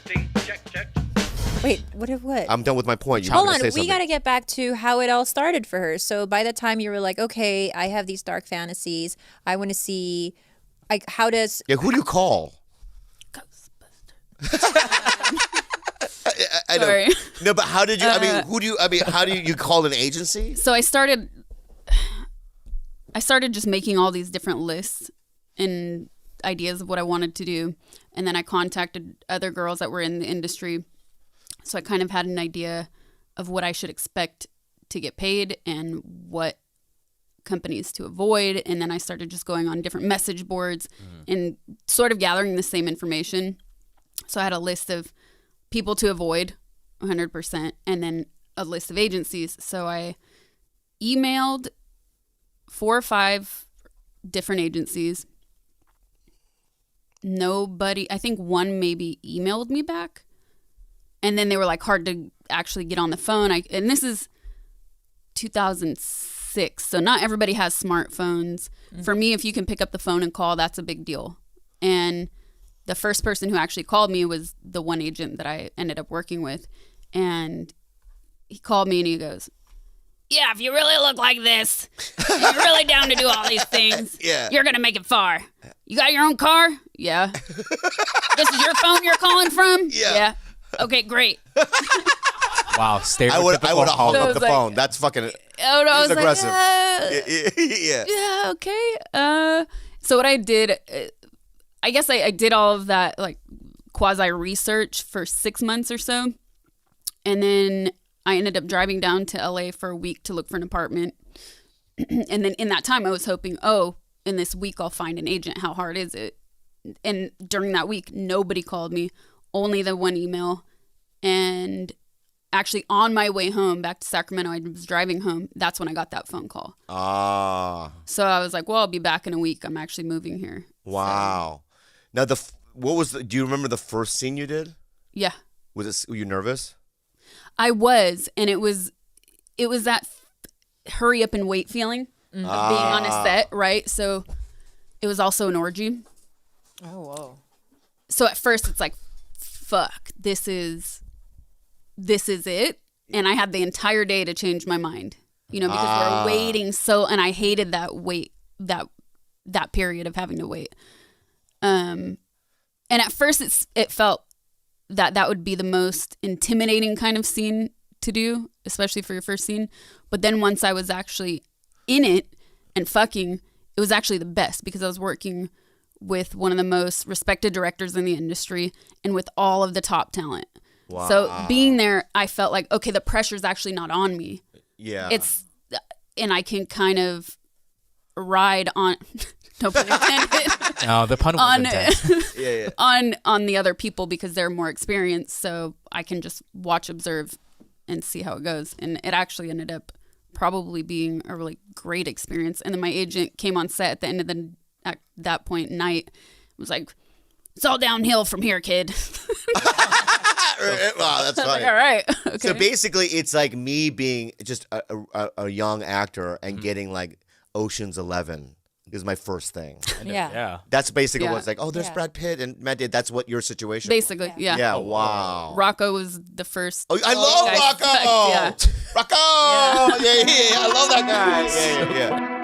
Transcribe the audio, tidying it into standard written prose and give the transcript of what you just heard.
Testing. Check. Wait, what? I'm done with my point. You Hold were on, gonna say we something. got to get back to how it all started for her. So by the time you were like, okay, I have these dark fantasies. I want to see, like, how does... Yeah, who do you call? I know. Sorry. No, but how did you? How do you call an agency? So I started just making all these different lists and ideas of what I wanted to do. And then I contacted other girls that were in the industry. So I kind of had an idea of what I should expect to get paid and what companies to avoid. And then I started just going on different message boards and sort of gathering the same information. So I had a list of people to avoid 100% and then a list of agencies. So I emailed 4 or 5 different agencies. Nobody, I think one maybe emailed me back. And then they were like hard to actually get on the phone. And this is 2006. So not everybody has smartphones. For me, if you can pick up the phone and call, that's a big deal. And the first person who actually called me was the one agent that I ended up working with. And he called me and he goes, yeah, if you really look like this, and you're really down to do all these things, you're going to make it far. You got your own car? Yeah. This is your phone you're calling from? Yeah. Okay, great. Wow, I would have hung up the like, phone. That's fucking I was aggressive. Like, yeah, okay. So what I did, I guess I did all of that like quasi research for 6 months or so. And then I ended up driving down to LA for a week to look for an apartment. And then in that time I was hoping, in this week I'll find an agent. How hard is it? And during that week, nobody called me, only the one email. And actually on my way home back to Sacramento, I was driving home. That's when I got that phone call. So I was like, well, I'll be back in a week. I'm actually moving here. Wow. Now, do you remember the first scene you did? Yeah. Were you nervous? I was, and it was that hurry up and wait feeling of being on a set, right? So it was also an orgy. Oh, whoa. So at first it's like, fuck, this is it. And I had the entire day to change my mind, because we're waiting and I hated that wait, that period of having to wait. And at first it felt that would be the most intimidating kind of scene to do, especially for your first scene. But then once I was actually in it and fucking, it was actually the best because I was working with one of the most respected directors in the industry and with all of the top talent. Wow. So being there, I felt like, okay, the pressure's actually not on me. Yeah. And I can kind of ride on, no pun intended. No, the pun was intense. Yeah. on the other people because they're more experienced, so I can just watch, observe, and see how it goes. And it actually ended up probably being a really great experience. And then my agent came on set at the end of at that point night, was like, "It's all downhill from here, kid." Wow, that's funny. Like, all right. Okay. So basically, it's like me being just a young actor and getting like Ocean's 11 is my first thing. Yeah. That's basically what's like, there's Yeah. Brad Pitt and Matt Damon. That's what your situation Basically, was. yeah. Yeah, wow. Rocco was the first. Oh, I love guy. Rocco! Yeah. Rocco! Yeah, I love that guy. Yeah.